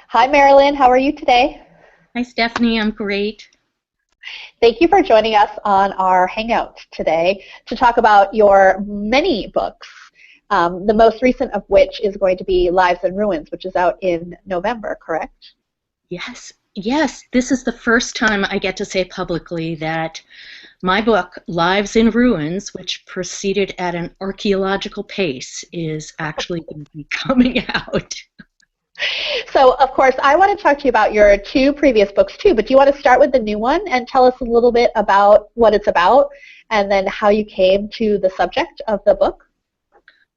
Hi, Marilyn. How are you today? Hi, Stephanie. I'm great. Thank you for joining us on our Hangout today to talk about your many books, the most recent of which is going to be Lives in Ruins, which is out in November, correct? Yes. This is the first time I get to say publicly that my book, Lives in Ruins, which proceeded at an archaeological pace, is actually going to be coming out. So, of course, I want to talk to you about your two previous books, too, but do you want to start with the new one and tell us a little bit about what it's about and then how you came to the subject of the book?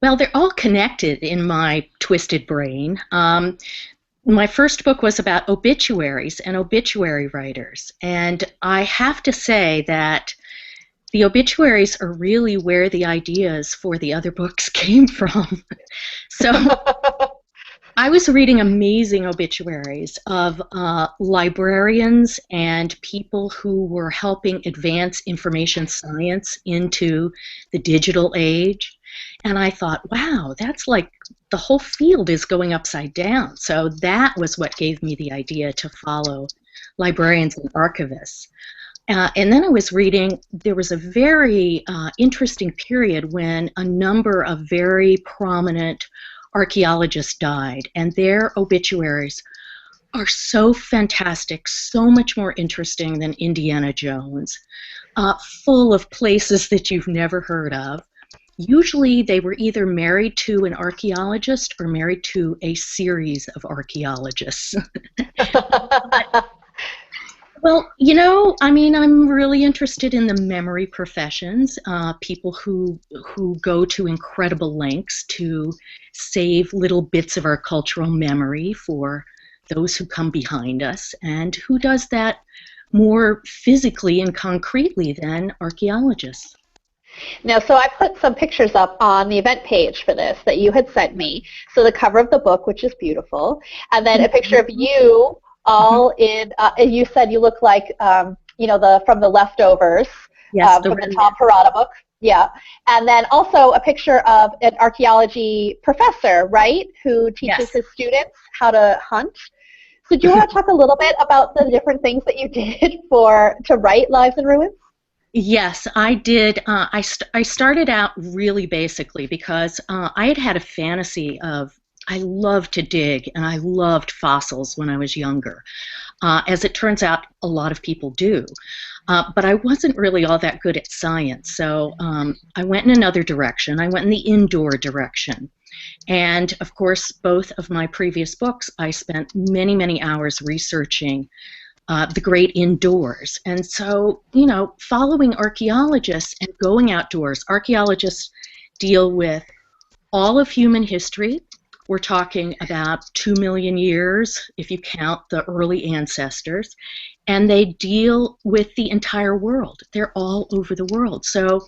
Well, they're all connected in my twisted brain. My first book was about obituaries and obituary writers, and I have to say that the obituaries are really where the ideas for the other books came from. So I was reading amazing obituaries of librarians and people who were helping advance information science into the digital age. And I thought, wow, that's like the whole field is going upside down. So that was what gave me the idea to follow librarians and archivists. And then I was reading, there was a very interesting period when a number of very prominent archaeologists died, and their obituaries are so fantastic, so much more interesting than Indiana Jones, full of places that you've never heard of. Usually they were either married to an archaeologist or married to a series of archaeologists. Well, I'm really interested in the memory professions, people who go to incredible lengths to save little bits of our cultural memory for those who come behind us, and who does that more physically and concretely than archaeologists. Now, so I put some pictures up on the event page for this that you had sent me. So the cover of the book, which is beautiful, and then a picture of you all in, you said you look like, from the leftovers, Yes, from the Tom Perrotta book. Yeah. And then also a picture of an archaeology professor, right, who teaches his students how to hunt. So do you want to talk a little bit about the different things that you did to write Lives in Ruins? Yes, I did. I started out really basically because I had a fantasy of, I loved to dig and I loved fossils when I was younger. As it turns out, a lot of people do. But I wasn't really all that good at science, so I went in another direction. I went in the indoor direction. And of course, both of my previous books, I spent many, many hours researching the great indoors. And so, following archaeologists and going outdoors, archaeologists deal with all of human history. We're talking about 2 million years, if you count the early ancestors, and they deal with the entire world. They're all over the world. So,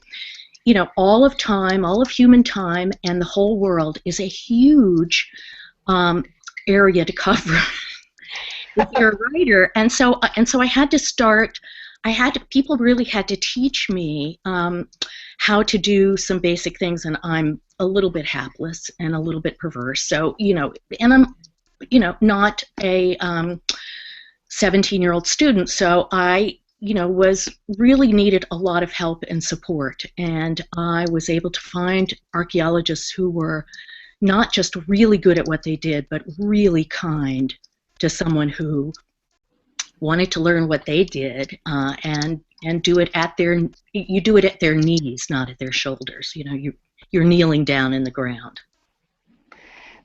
all of time, all of human time, and the whole world is a huge area to cover. If you're a writer, and so I had to start. People really had to teach me how to do some basic things, and I'm a little bit hapless and a little bit perverse. So and I'm not a 17-year-old student, so I was really needed a lot of help and support, and I was able to find archaeologists who were not just really good at what they did, but really kind to someone who wanted to learn what they did, and do it at their knees, not at their shoulders. You're kneeling down in the ground.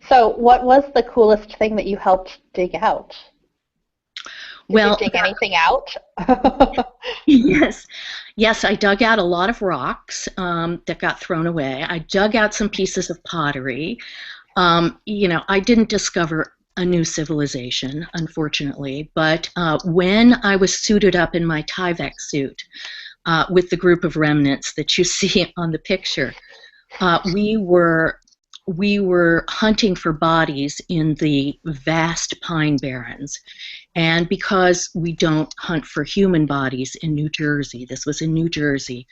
So what was the coolest thing that you helped dig out? Did you dig anything out? Yes, I dug out a lot of rocks that got thrown away. I dug out some pieces of pottery. I didn't discover a new civilization, unfortunately, but when I was suited up in my Tyvek suit with the group of remnants that you see on the picture, we were hunting for bodies in the vast pine barrens. And because we don't hunt for human bodies in New Jersey, this was in New Jersey,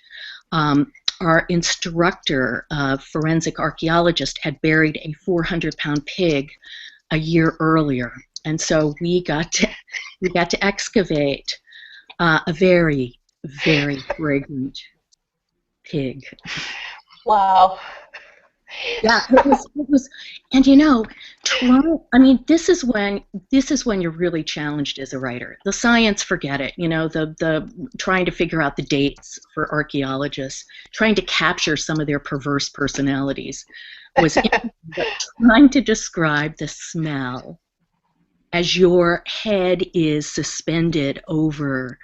our instructor, forensic archaeologist, had buried a 400-pound pig a year earlier. And so we got to excavate a very, very fragrant pig. Wow. Yeah, it was, and you know, I mean, this is when you're really challenged as a writer. The science, forget it. You know, the trying to figure out the dates for archaeologists, trying to capture some of their perverse personalities, was but trying to describe the smell as your head is suspended over,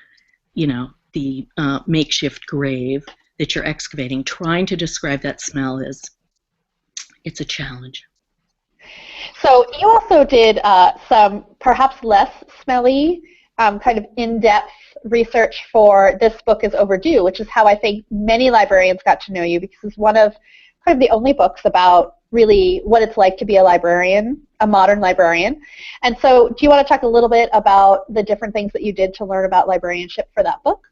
you know, the makeshift grave that you're excavating. Trying to describe that smell it's a challenge. So you also did some perhaps less smelly, kind of in-depth research for This Book is Overdue, which is how I think many librarians got to know you, because it's one of kind of the only books about really what it's like to be a librarian, a modern librarian. And so do you want to talk a little bit about the different things that you did to learn about librarianship for that book?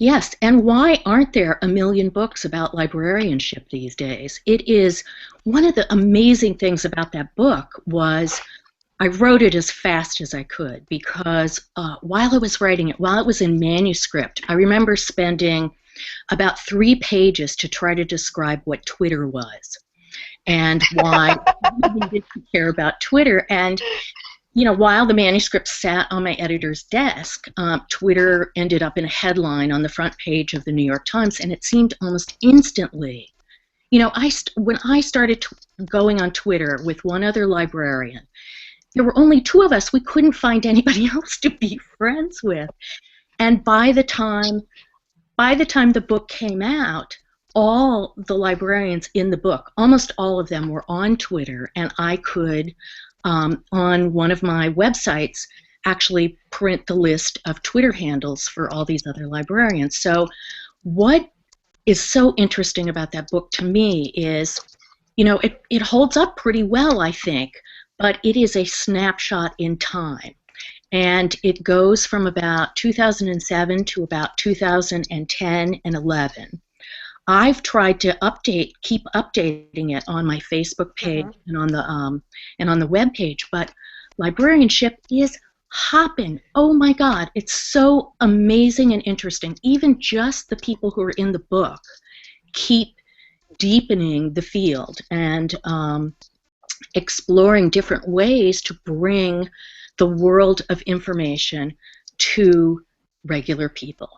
Yes, and why aren't there a million books about librarianship these days? It is one of the amazing things about that book was I wrote it as fast as I could, because while I was writing it, while it was in manuscript, I remember spending about 3 pages to try to describe what Twitter was and why I needed to care about Twitter. And you know, while the manuscript sat on my editor's desk, Twitter ended up in a headline on the front page of the New York Times, and it seemed almost instantly, you know, when I started going on Twitter with one other librarian, there were only 2 of us. We couldn't find anybody else to be friends with. And by the time the book came out, all the librarians in the book, almost all of them, were on Twitter, and I could, on one of my websites, actually print the list of Twitter handles for all these other librarians. So what is so interesting about that book to me is, you know, it holds up pretty well, I think, but it is a snapshot in time. And it goes from about 2007 to about 2010 and 11. I've tried to keep updating it on my Facebook page and on the web page, but librarianship is hopping. Oh my God, it's so amazing and interesting. Even just the people who are in the book keep deepening the field and exploring different ways to bring the world of information to regular people,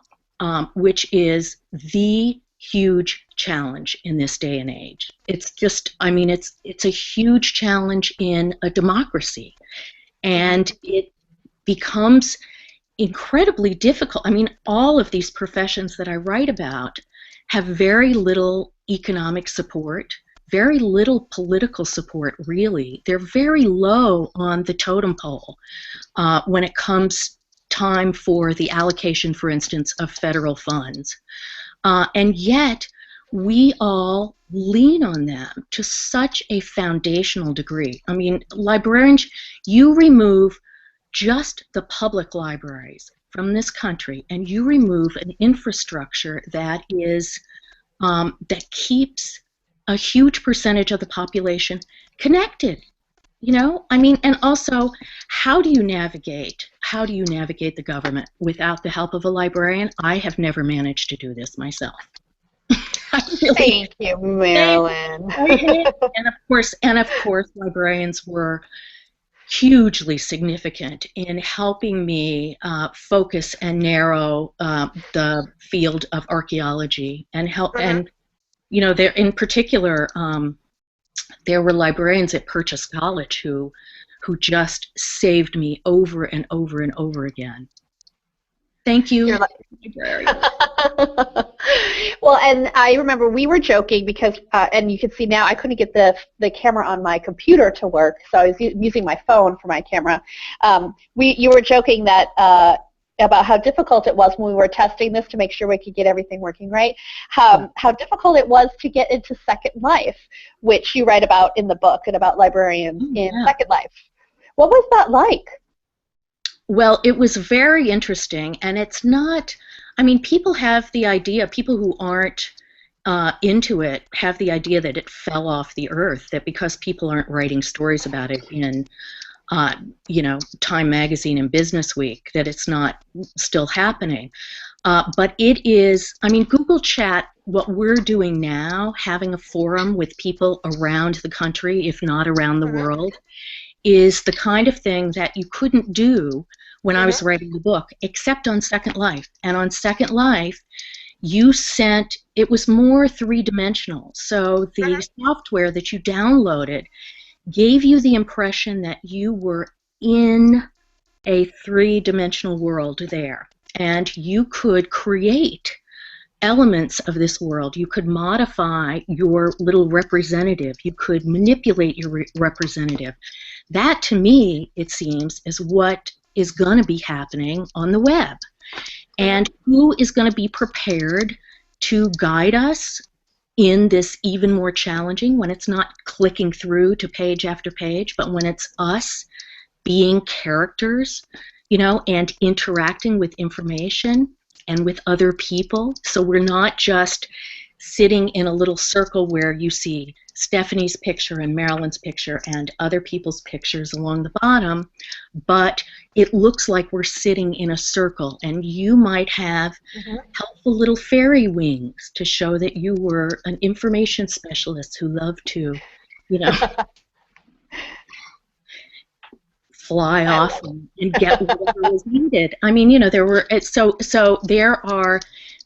which is the huge challenge in this day and age. It's just, I mean, it's a huge challenge in a democracy, and it becomes incredibly difficult. I mean, all of these professions that I write about have very little economic support, very little political support, really. They're very low on the totem pole when it comes time for the allocation, for instance, of federal funds. And yet, we all lean on them to such a foundational degree. I mean, librarians, you remove just the public libraries from this country, and you remove an infrastructure that is that keeps a huge percentage of the population connected. You know, I mean, and also, how do you navigate the government without the help of a librarian? I have never managed to do this myself. Thank you, Marilyn. And of course, librarians were hugely significant in helping me focus and narrow the field of archaeology and help. And you know, there in particular, there were librarians at Purchase College who just saved me over and over and over again. Thank you, librarian. Well, and I remember we were joking because, and you can see now, I couldn't get the camera on my computer to work, so I was using my phone for my camera. You were joking that about how difficult it was when we were testing this to make sure we could get everything working right, how difficult it was to get into Second Life, which you write about in the book, and about librarians in Second Life. What was that like? Well, it was very interesting, and it's not, I mean, people have the idea, people who aren't into it have the idea that it fell off the earth, that because people aren't writing stories about it in you know, Time Magazine and Business Week, that it's not still happening. But it is, I mean, Google Chat, what we're doing now, having a forum with people around the country, if not around the world, is the kind of thing that you couldn't do when I was writing the book, except on Second Life. And on Second Life, you sent, it was more three-dimensional. So the software that you downloaded gave you the impression that you were in a three-dimensional world there. And you could create elements of this world. You could modify your little representative. You could manipulate your representative. That, to me, it seems, is what is going to be happening on the web. And who is going to be prepared to guide us in this even more challenging, when it's not clicking through to page after page, but when it's us being characters, you know, and interacting with information and with other people. So we're not just sitting in a little circle where you see Stephanie's picture and Marilyn's picture and other people's pictures along the bottom, but it looks like we're sitting in a circle, and you might have helpful little fairy wings to show that you were an information specialist who loved to, you know, fly off and get whatever was needed. I mean, you know, there were,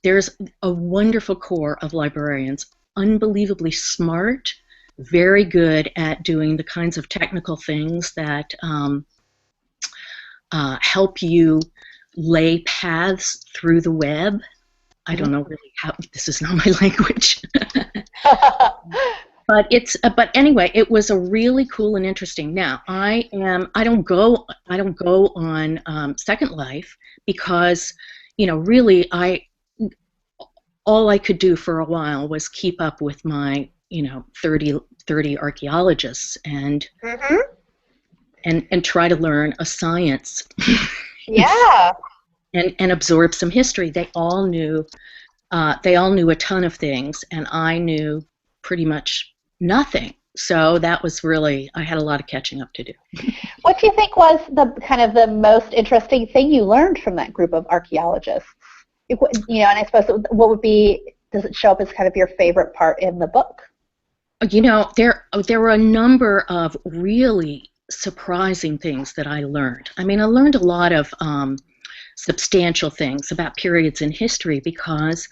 there's a wonderful core of librarians, unbelievably smart, very good at doing the kinds of technical things that help you lay paths through the web. I don't know really how, this is not my language. But anyway, it was a really cool and interesting. Now, I don't go on Second Life because, you know, really all I could do for a while was keep up with my, you know, 30 archaeologists and try to learn a science. Yeah. and absorb some history. They all knew a ton of things, and I knew pretty much nothing. So that was really, I had a lot of catching up to do. What do you think was the kind of the most interesting thing you learned from that group of archaeologists? You know, and I suppose what would be, does it show up as kind of your favorite part in the book? You know, there were a number of really surprising things that I learned. I mean, I learned a lot of substantial things about periods in history because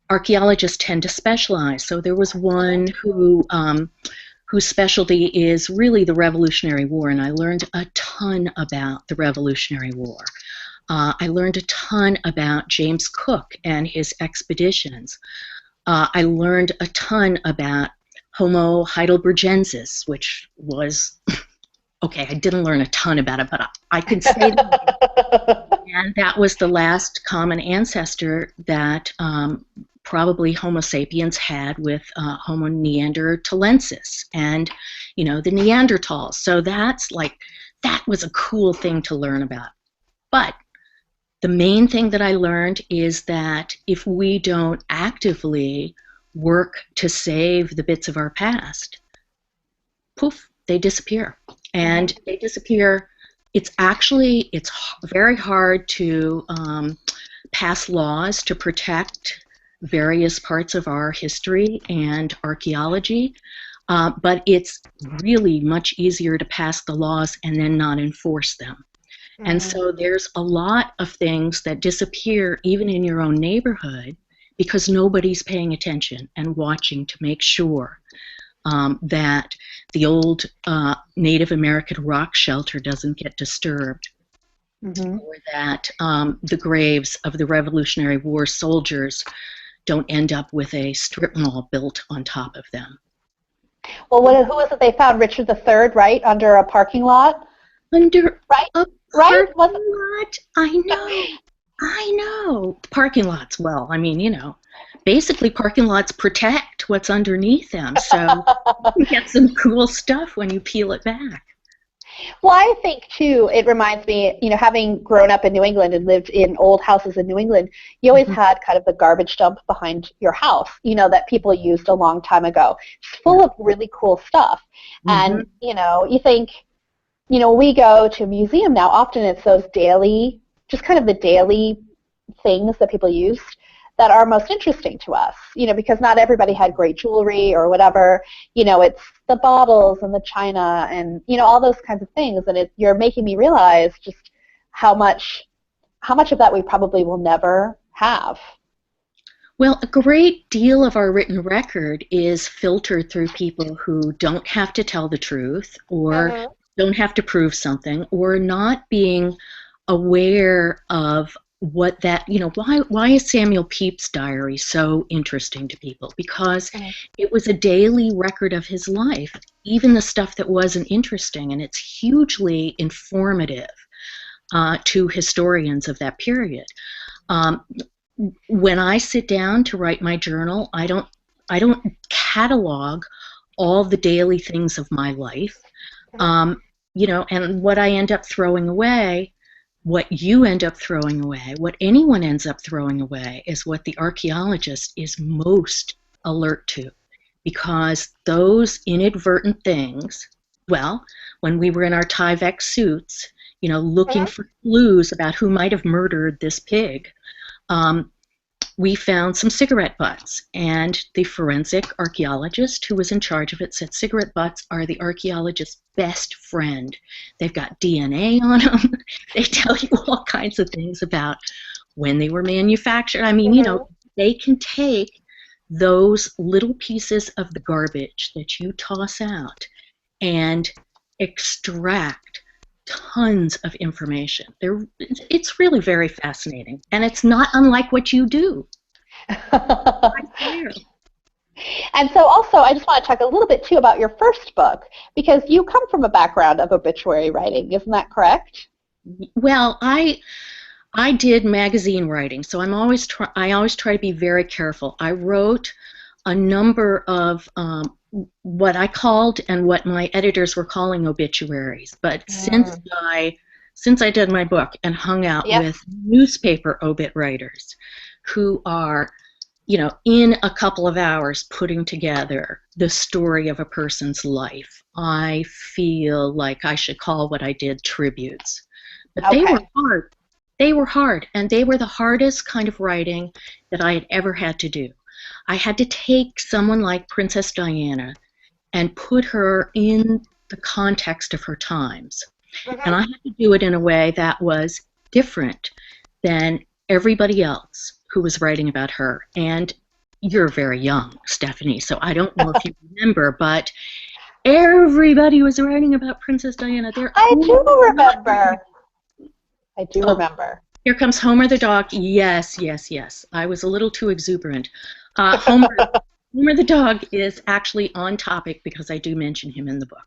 archaeologists tend to specialize. So there was one whose specialty is really the Revolutionary War, and I learned a ton about the Revolutionary War. I learned a ton about James Cook and his expeditions. I learned a ton about Homo heidelbergensis, which was, okay, I didn't learn a ton about it, but I could say that. And that was the last common ancestor that probably Homo sapiens had with Homo neanderthalensis and, you know, the Neanderthals. So that was a cool thing to learn about. But the main thing that I learned is that if we don't actively work to save the bits of our past, poof, they disappear. And they disappear. It's very hard to pass laws to protect various parts of our history and archaeology, but it's really much easier to pass the laws and then not enforce them. And so there's a lot of things that disappear even in your own neighborhood because nobody's paying attention and watching to make sure that the old Native American rock shelter doesn't get disturbed, or that the graves of the Revolutionary War soldiers don't end up with a strip mall built on top of them. Well, who was it they found? Richard III, right, under a parking lot? Under right? a Right? parking lot? I know. Parking lots, well, I mean, you know, basically parking lots protect what's underneath them, so you get some cool stuff when you peel it back. Well, I think, too, it reminds me, you know, having grown up in New England and lived in old houses in New England, you always had kind of the garbage dump behind your house, you know, that people used a long time ago. It's full of really cool stuff. And, you know, you think, you know, we go to a museum now, often it's those daily, just kind of the daily things that people used that are most interesting to us, you know, because not everybody had great jewelry or whatever. You know, it's the bottles and the china and, you know, all those kinds of things. And you're making me realize just how much of that we probably will never have. Well, a great deal of our written record is filtered through people who don't have to tell the truth or don't have to prove something or not being aware of what that, you know, why is Samuel Pepys' diary so interesting to people? Because it was a daily record of his life, even the stuff that wasn't interesting, and it's hugely informative to historians of that period. When I sit down to write my journal, I don't catalog all the daily things of my life, you know, and what I end up throwing away, what you end up throwing away, what anyone ends up throwing away is what the archaeologist is most alert to, because those inadvertent things, well, when we were in our Tyvek suits, you know, looking for clues about who might have murdered this pig, we found some cigarette butts, and the forensic archaeologist who was in charge of it said cigarette butts are the archaeologist's best friend. They've got DNA on them. They tell you all kinds of things about when they were manufactured. I mean, you know, they can take those little pieces of the garbage that you toss out and extract tons of information. It's really very fascinating, and it's not unlike what you do. And so also, I just want to talk a little bit too about your first book, because you come from a background of obituary writing, isn't that correct? Well, I did magazine writing, so I always try to be very careful. I wrote a number of what I called and what my editors were calling obituaries. But since I did my book and hung out with newspaper obit writers who are, you know, in a couple of hours putting together the story of a person's life, I feel like I should call what I did tributes. But they were hard. They were hard, and they were the hardest kind of writing that I had ever had to do. I had to take someone like Princess Diana and put her in the context of her times. And I had to do it in a way that was different than everybody else who was writing about her. And you're very young, Stephanie, so I don't know if you remember, but everybody was writing about Princess Diana. I do remember. Here comes Homer the dog. Yes, yes, yes. I was a little too exuberant. Homer the dog is actually on topic because I do mention him in the book.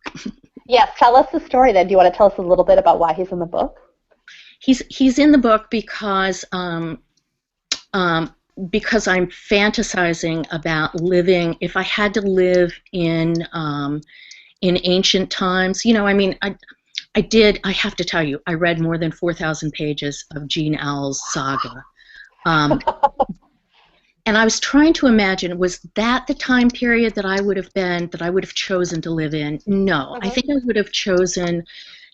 Yes, tell us the story then. Do you want to tell us a little bit about why he's in the book? He's in the book because I'm fantasizing about living. If I had to live in ancient times, you know, I mean, I have to tell you, I read more than 4,000 pages of Jean Auel's saga. And I was trying to imagine, was that the time period that I would have chosen to live in? No, I think I would have chosen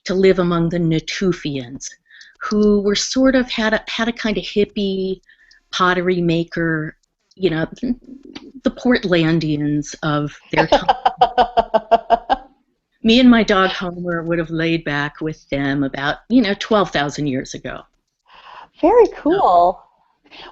to live among the Natufians, who were sort of had a kind of hippie pottery maker, you know, the Portlandians of their time. Me and my dog Homer would have laid back with them about, you know, 12,000 years ago. Very cool.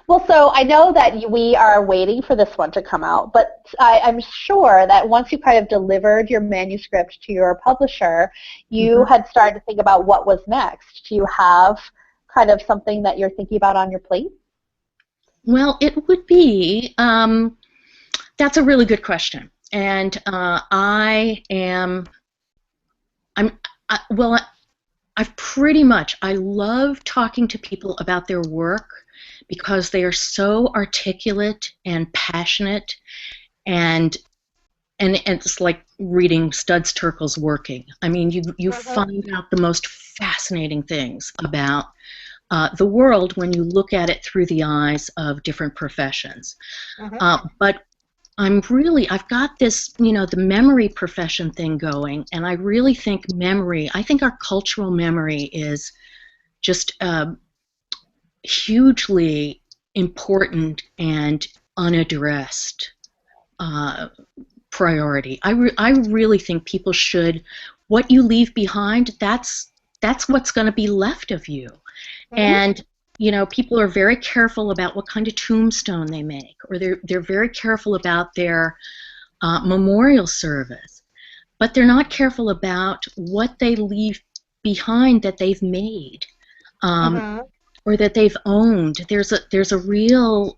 Well, so I know that we are waiting for this one to come out, but I'm sure that once you kind of delivered your manuscript to your publisher, you had started to think about what was next. Do you have kind of something that you're thinking about on your plate? Well, it would be, that's a really good question. And I love talking to people about their work because they are so articulate and passionate, and it's like reading Studs Terkel's Working. I mean, you find out the most fascinating things about the world when you look at it through the eyes of different professions. But I've got this, the memory profession thing going, and I really think I think our cultural memory is just hugely important and unaddressed priority. I really think people should, what you leave behind, that's what's going to be left of you. Mm-hmm. And people are very careful about what kind of tombstone they make, or they're very careful about their memorial service, but they're not careful about what they leave behind that they've made, or that they've owned. There's a real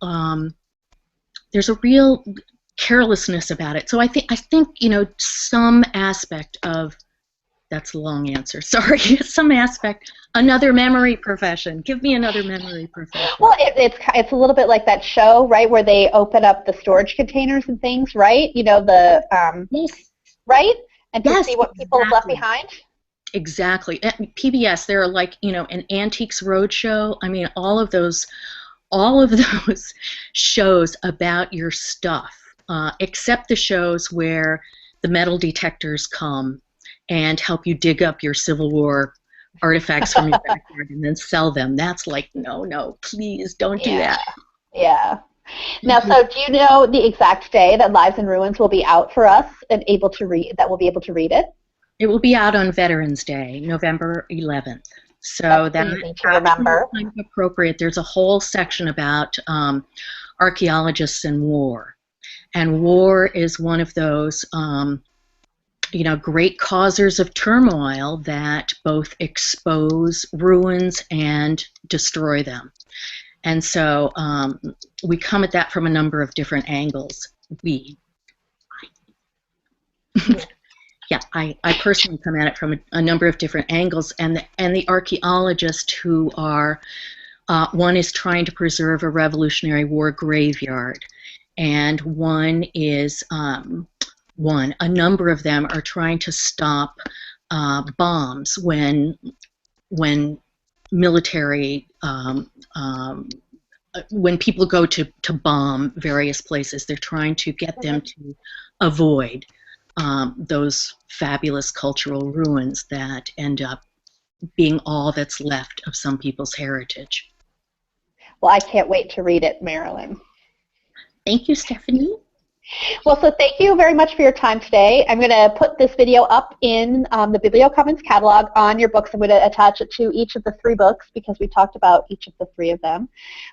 carelessness about it. So I think some aspect of, that's a long answer, sorry, some aspect, another memory profession. Give me another memory profession. Well, it's a little bit like that show, right, where they open up the storage containers and things, right? Yes. Right? And to yes, see what people have left behind? Exactly. At PBS, there are like, an Antiques Roadshow. I mean, all of those shows about your stuff, except the shows where the metal detectors come and help you dig up your Civil War artifacts from your backyard and then sell them. That's like, no, please don't do that. Yeah. Now, so do you know the exact day that Lives in Ruins will be out for us and able to read? That we'll be able to read it. It will be out on Veterans Day, November 11th. So that's easy to remember. Kind of appropriate. There's a whole section about archaeologists and war, and war is one of those great causers of turmoil that both expose ruins and destroy them. And so we come at that from a number of different angles. I personally come at it from a number of different angles, and the archaeologists who are, one is trying to preserve a Revolutionary War graveyard, and one is, a number of them are trying to stop bombs when military, when people go to bomb various places, they're trying to get them to avoid those fabulous cultural ruins that end up being all that's left of some people's heritage. Well, I can't wait to read it, Marilyn. Thank you, Stephanie. Well, so thank you very much for your time today. I'm going to put this video up in the BiblioCommons catalog on your books. I'm going to attach it to each of the 3 books because we talked about each of the 3 of them.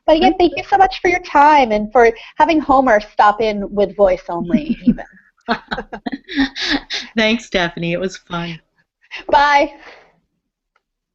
But again, thank you so much for your time and for having Homer stop in with voice only even. Thanks, Stephanie. It was fun. Bye.